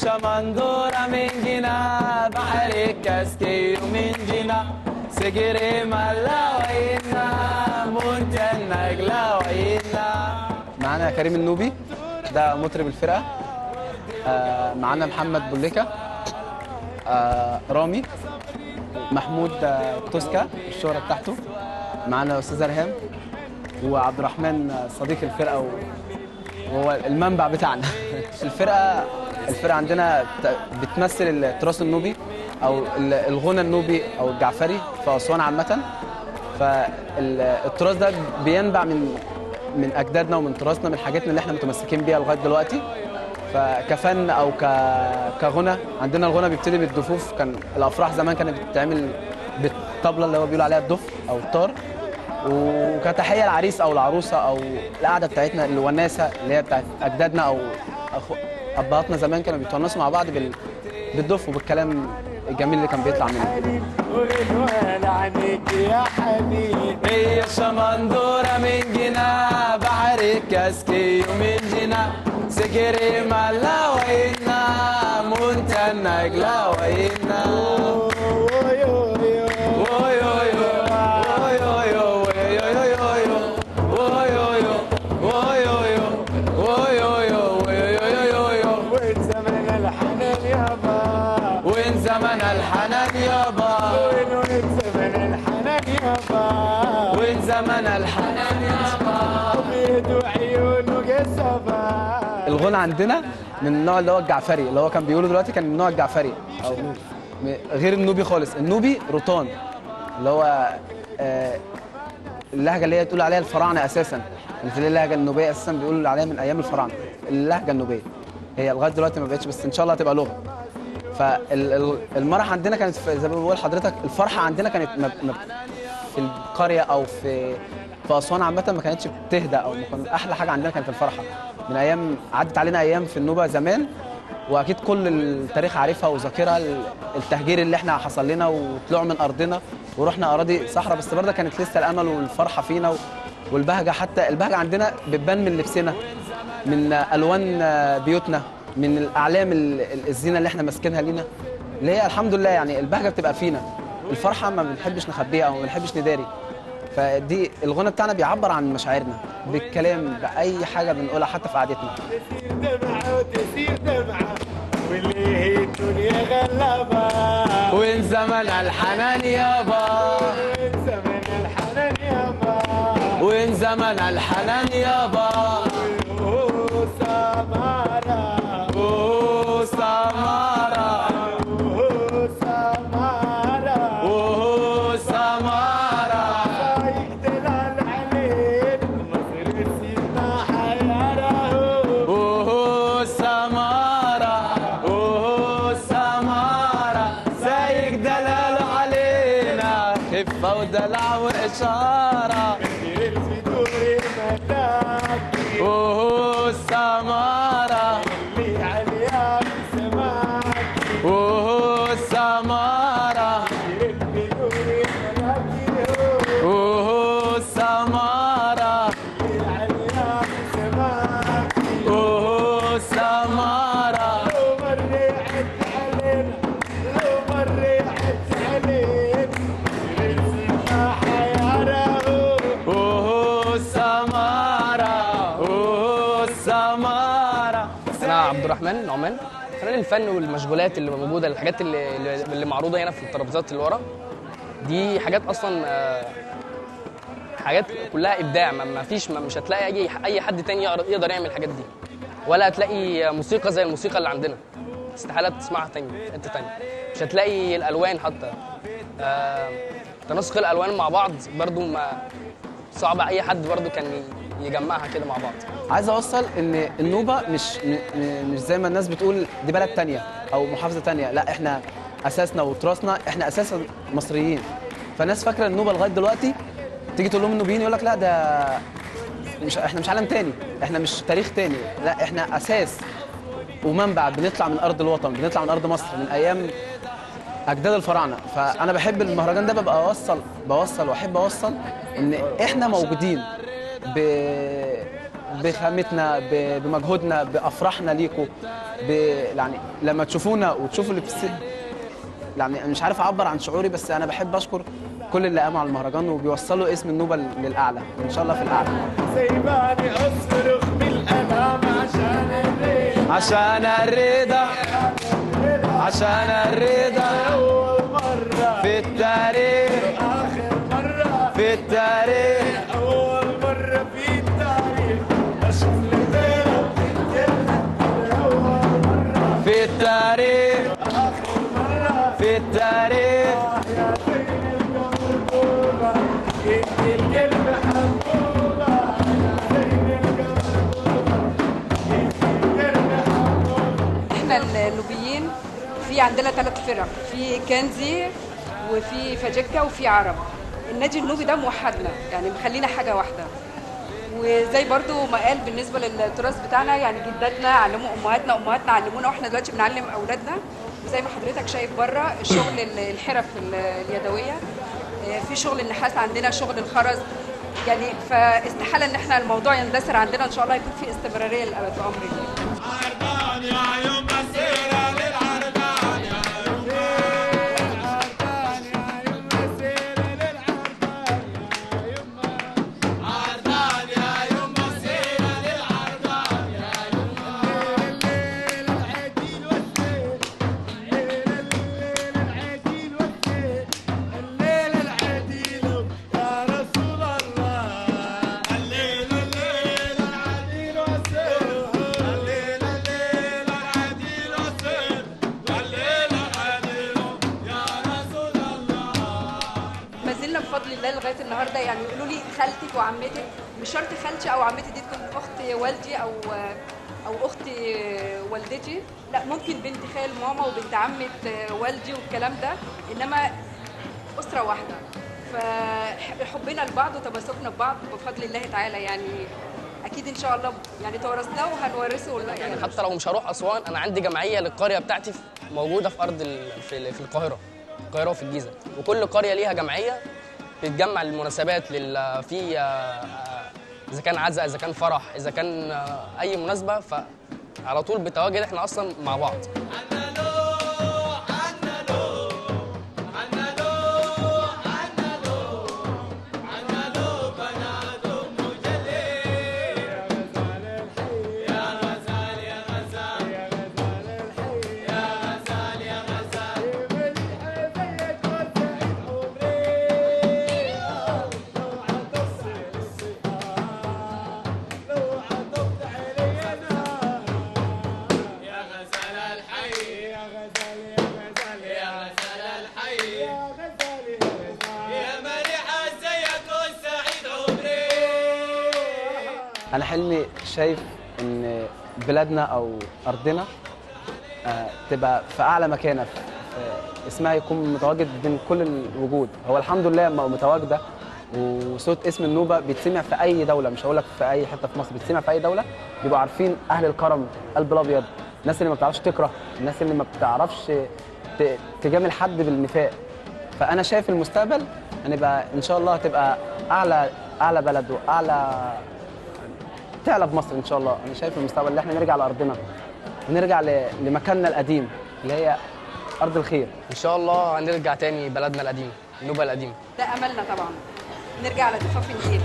شمندورة من جنا بحر الكاسكي من جنا سجري ملا وينا مونتن نجلا وينا. معانا كريم النوبي ده مطرب الفرقة. معانا محمد بوليكا، رامي، محمود توسكا الشهرة بتاعته. معانا أستاذ ريهام وعبد الرحمن صديق الفرقة وهو المنبع بتاعنا. الفرقة عندنا بتمثل التراث النوبي أو الغنى النوبي أو الجعفري في أسوان عامة. فالتراث ده بينبع من أجدادنا ومن تراثنا، من حاجاتنا اللي احنا متمسكين بيها لغاية دلوقتي. فكفن أو كغنى عندنا الغنى بيبتدي بالدفوف. كان الأفراح زمان كانت بتتعمل بالطبلة اللي هو بيقولوا عليها الدف أو الطار، وكتحية العريس أو العروسة أو القعدة بتاعتنا الوناسة اللي هي بتاعت أجدادنا أو أبهاتنا زمان كانوا بيتونسوا مع بعض بالدف وبالكلام الجميل اللي كان بيطلع منه. يا حبيبي هي شمندورة من جنا بحر الكاسكي ومن جنا سكري ملا وينا مونتن نجلا وينا. وين زمن الحنان يابا وين زمن الحنان يابا وين زمن الحنان يابا بيدو عيونه قصبا. الغنى عندنا من النوع اللي هو الجعفري اللي هو كان بيقولوا دلوقتي، كان النوع الجعفري أو غير النوبي خالص. النوبي روتان اللي هو اللهجه اللي هي تقول عليها الفراعنه اساسا. اللهجه النوبيه اساسا بيقولوا عليها من ايام الفراعنه. اللهجه النوبيه هي لغايه دلوقتي ما بقتش، بس ان شاء الله هتبقى لغه. فالمرح عندنا كانت زي ما بقول لحضرتك، الفرحه عندنا كانت في القريه او في اسوان عامه ما كانتش بتهدى، او احلى حاجه عندنا كانت الفرحه. من ايام عدت علينا ايام في النوبه زمان، واكيد كل التاريخ عارفها وذاكرها، التهجير اللي احنا حصل لنا وطلعوا من ارضنا ورحنا اراضي صحراء، بس برضه كانت لسه الامل والفرحه فينا والبهجه. حتى البهجه عندنا بتبان من لبسنا، من الوان بيوتنا، من الاعلام الزينه اللي احنا ماسكينها لينا، اللي هي الحمد لله يعني البهجه بتبقى فينا. الفرحه ما بنحبش نخبيها او ما بنحبش نداري. فدي الغنى بتاعنا بيعبر عن مشاعرنا بالكلام، باي حاجه بنقولها حتى في قعدتنا. تسير دمعه وتسير دمعه واللي هي الدنيا غلبه. وين زمن الحنان يابا وين زمن الحنان يابا وين زمن الحنان يابا سمارة سمارة سمارة سمارة فايق دلال عليك مصر سيدنا حياره. سمارة سمارة سايق دلال علينا، خفة ودلع وإشارة. في دوري ملاك سمارة اللي عليها بسماك سمارة في دوري ملاك سمارة اللي عليها بسماك. سمارة لو مريت علينا لو مريت علينا سيدنا حياره. سمارة سمارة. أنا عبد الرحمن نعمان، فنان الفن والمشغولات اللي موجودة، الحاجات اللي معروضة هنا في الترابيزات اللي ورا دي حاجات أصلا حاجات كلها إبداع. مش هتلاقي أي حد تاني يقدر يعمل الحاجات دي، ولا هتلاقي موسيقى زي الموسيقى اللي عندنا، استحالة تسمعها تاني في حتة تانية. مش هتلاقي الألوان حتى تناسق الألوان مع بعض برضو صعب أي حد برضو كان يجمعها كده مع بعض. عايز اوصل ان النوبه مش زي ما الناس بتقول دي بلد تانية او محافظه تانية، لا احنا اساسنا وتراثنا احنا اساسا مصريين. فالناس فاكره النوبه لغايه دلوقتي تيجي تقول لهم النوبيين يقول لك لا ده احنا مش عالم تاني، احنا مش تاريخ تاني، لا احنا اساس ومنبع. بنطلع من ارض الوطن، بنطلع من ارض مصر من ايام اجداد الفراعنه. فانا بحب المهرجان ده، ببقى بوصل واحب اوصل ان احنا موجودين بخامتنا، بمجهودنا، بافراحنا ليكوا، يعني لما تشوفونا وتشوفوا اللي يعني مش عارف اعبر عن شعوري، بس انا بحب اشكر كل اللي قاموا على المهرجان وبيوصلوا اسم النوبه للاعلى، ان شاء الله في الاعلى. سيباني اصرخ بالالام عشان الرضا، عشان الرضا اول مره في التاريخ، اخر مره في التاريخ، اول مره في التاريخ اشوف ليله اول مره في التاريخ، اخر مره في التاريخ. يا زين القمر انت القلب حبوبه، يا زين القمر انت القلب حبوبه. احنا النوبيين في عندنا 3 فرق، في كنزي وفي فاجكة وفي عرب. النادي النوبي ده موحدنا، يعني مخلينا حاجة واحدة. وزي برضو ما قال بالنسبة للتراث بتاعنا، يعني جداتنا علموا امهاتنا علمونا، واحنا دلوقتي بنعلم اولادنا. وزي ما حضرتك شايف بره الشغل الحرف اليدوية، في شغل النحاس عندنا، شغل الخرز، يعني فاستحالة ان احنا الموضوع يندثر عندنا، ان شاء الله يكون في استمرارية للابد بامر الله. عرضان يا يوم مسيرة للعرضان، يا يوم عرضان، يا يوم مسيرة للعرضان، يا يوم عرضان، يا يوم مسيرة للعرضان، يا يوم الليل العديل والسير، الليل العديل والسير، الليل العديل يا رسول الله، الليل العديل والسير. ما زلنا بفضل الله لغايه النهارده، يعني يقولوا لي خالتك وعمتك، مش شرط خالتي او عمتي دي تكون اخت والدي او اخت والدتي، لا ممكن بنت خال ماما وبنت عمه والدي والكلام ده، انما اسره واحده. فحبنا لبعض وتماسكنا ببعض بفضل الله تعالى، يعني اكيد ان شاء الله يعني توارثناه وهنورثه يعني. حتى لو مش هروح اسوان، انا عندي جمعيه للقريه بتاعتي موجوده في ارض في القاهره وفي الجيزه، وكل قريه ليها جمعيه بتتجمع للمناسبات في اذا كان عزاء، اذا كان فرح، اذا كان اي مناسبه، فعلى طول بتواجد احنا اصلا مع بعض. انا حلمي شايف ان بلادنا او ارضنا تبقى في اعلى مكانه، اسمها يكون متواجد بين كل الوجود. هو الحمد لله متواجده، وصوت اسم النوبه بيتسمع في اي دوله، مش هقول لك في اي حته في مصر، بيتسمع في اي دوله. بيبقوا عارفين اهل الكرم، قلب الابيض، الناس اللي ما بتعرفش تكره، الناس اللي ما بتعرفش تجامل حد بالنفاق. فانا شايف المستقبل هنبقى ان شاء الله هتبقى اعلى بلد واعلى تعلى في مصر ان شاء الله. انا شايف المستقبل اللي احنا نرجع لارضنا ونرجع لمكاننا القديم اللي هي ارض الخير. ان شاء الله هنرجع تاني بلدنا القديمه، النوبه القديمه. ده املنا طبعا، نرجع على ضفاف النيل.